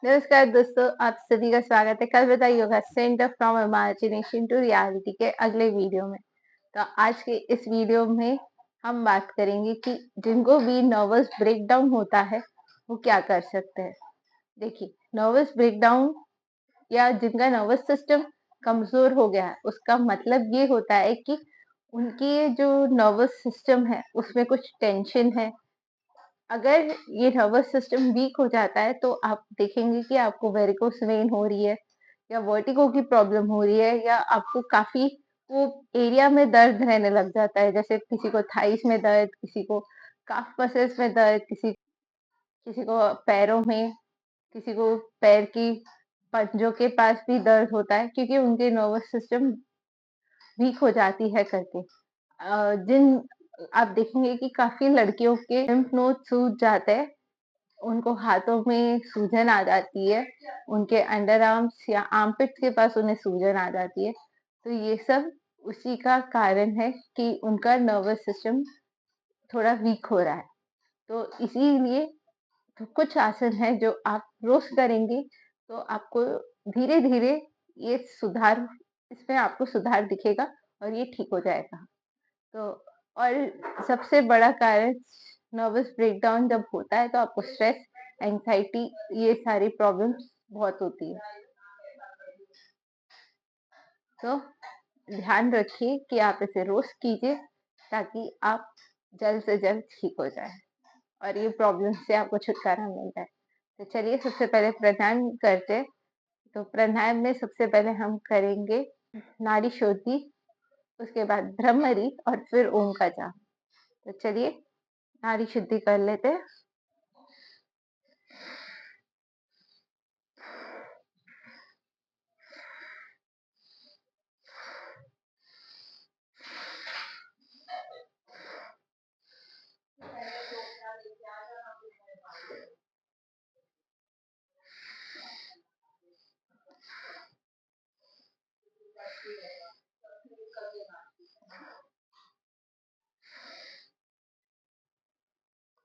नमस्कार दोस्तों, आप सभी का स्वागत है। कल बताइए होगा center from imagination to reality के अगले वीडियो में। तो आज के इस वीडियो में हम बात करेंगे कि जिनको भी नर्वस ब्रेकडाउन होता है वो क्या कर सकते हैं। देखिए, नर्वस ब्रेकडाउन या जिनका नर्वस सिस्टम कमजोर हो गया है उसका मतलब ये होता है कि उनकी जो नर्वस सिस्टम है उसमें कुछ टेंशन है। अगर ये नर्वस सिस्टम वीक हो जाता है तो आप देखेंगे कि आपको वेरिकोस वेन हो रही है या वर्टिगो की प्रॉब्लम हो रही है या आपको काफी वो एरिया में दर्द रहने लग जाता है। जैसे किसी को थाइस में दर्द, किसी को काफ मसल्स में दर्द, किसी किसी को पैरों में, किसी को पैर की पंजों के पास भी दर्द होता है क्योंकि उनके नर्वस सिस्टम वीक हो जाती है करके। जिन आप देखेंगे कि काफी लड़कियों के लिम्फ नोड सूज जाते हैं, उनको हाथों में सूजन आ जाती है, उनके अंडर आर्म्स या आर्मपिट्स के पास उन्हें सूजन आ जाती है। तो ये सब उसी का कारण है कि उनका नर्वस सिस्टम थोड़ा वीक हो रहा है। तो इसीलिए तो कुछ आसन है जो आप रोज करेंगे तो आपको धीरे-धीरे ये सुधार इसमें आपको सुधार दिखेगा और ये ठीक हो जाएगा। तो और सबसे बड़ा कारण नर्वस ब्रेकडाउन जब होता है तो आपको स्ट्रेस, एंग्जायटी ये सारी प्रॉब्लम्स बहुत होती है। तो ध्यान रखिए कि आप इसे रोज कीजिए ताकि आप जल्द से जल्द ठीक हो जाए और ये प्रॉब्लम से आपको छुटकारा मिल जाए। तो चलिए सबसे पहले प्राणायाम करते हैं। तो प्राणायाम में सबसे पहले हम करेंगे नाड़ी शुद्धि, उसके बाद भ्रमरी और फिर ओम का जाप। तो चलिए नाड़ी शुद्धि कर लेते हैं।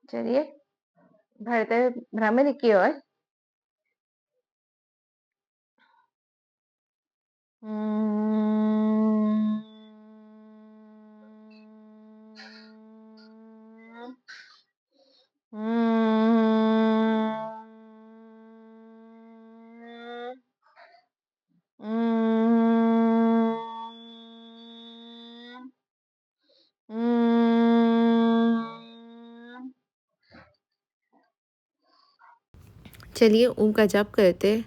चलिए बढ़ते हैं भ्रमरी की ओर। चलिए ओम का जाप करते हैं।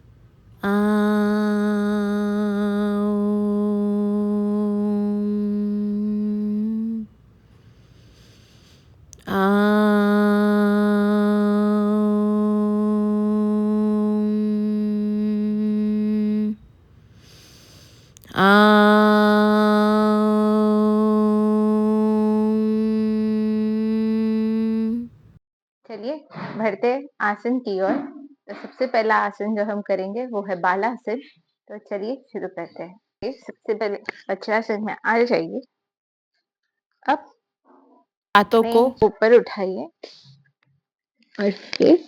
चलिए बढ़ते आसन की ओर। तो सबसे पहला आसन जो हम करेंगे वो है बालासन। तो चलिए शुरू करते हैं। सबसे पहले वज्रासन में आ जाइए। अब हाथों को ऊपर उठाइए और फिर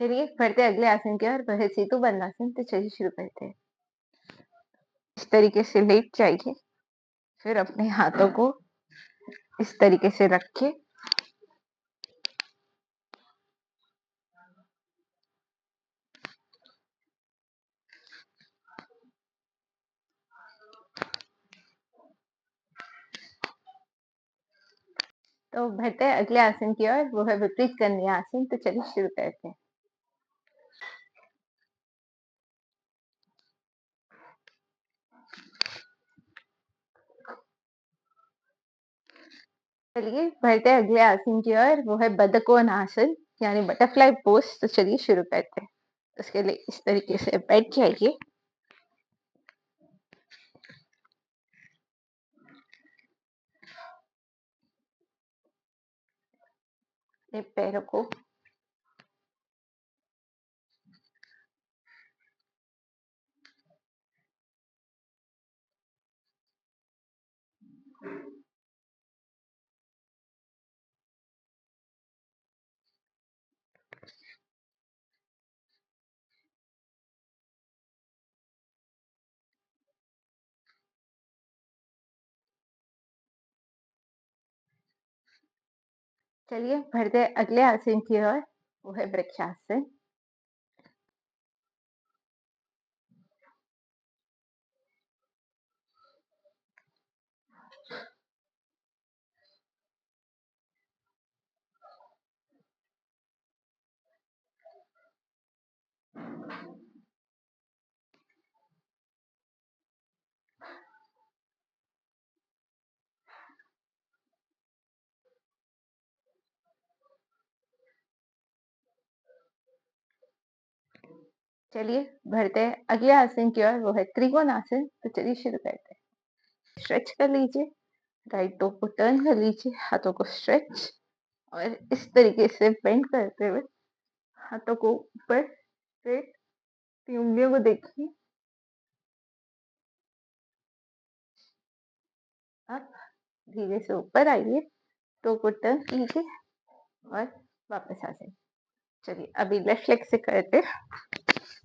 चलिए बढ़ते अगले आसन की ओर, वह सेतु बंधासन। तो चलिए शुरू करते हैं। इस तरीके से लेट जाइए, फिर अपने हाथों को इस तरीके से रखिए। तो बढ़ते हैं अगले आसन की ओर, वो है विपरीत कन्या आसन। तो चलिए शुरू करते हैं। चलिए बढ़ते हैं अगले आसन की ओर, वो है बदकोन आसन यानी बटरफ्लाई पोज। तो चलिए शुरू करते हैं। उसके लिए इस तरीके से बैठ जाइए। अपने पैरों को चलिए बढ़ते हैं अगले आसन की ओर, वो है वृक्षासन। चलिए बढ़ते हैं अगले आसन की ओर, वो है त्रिकोणासन। तो चलिए शुरू करते हैं। स्ट्रेच कर लीजिए, राइट टो को टर्न कर लीजिए, हाथों को स्ट्रेच और इस तरीके से बेंड करते हुए हाथों को ऊपर स्ट्रेट, उंगलियों को देखिए। अब धीरे से ऊपर आइए, टो को टर्न कीजिए और वापस आ जाइए। चलिए अभी लेफ्ट लेग से करते।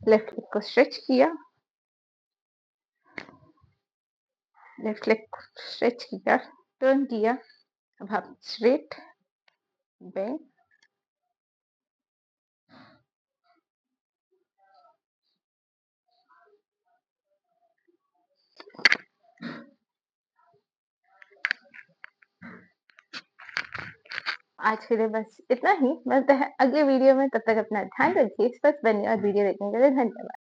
लेफ्ट लेग को स्ट्रेच किया, लेफ्ट लेग को स्ट्रेच किया, टर्न किया। अब आप स्ट्रेट बेंड, आज के लिए बस इतना ही। मिलते हैं अगले वीडियो में, तब तक अपना ध्यान रखिए, स्वस्थ बनिए और वीडियो देखने के लिए धन्यवाद।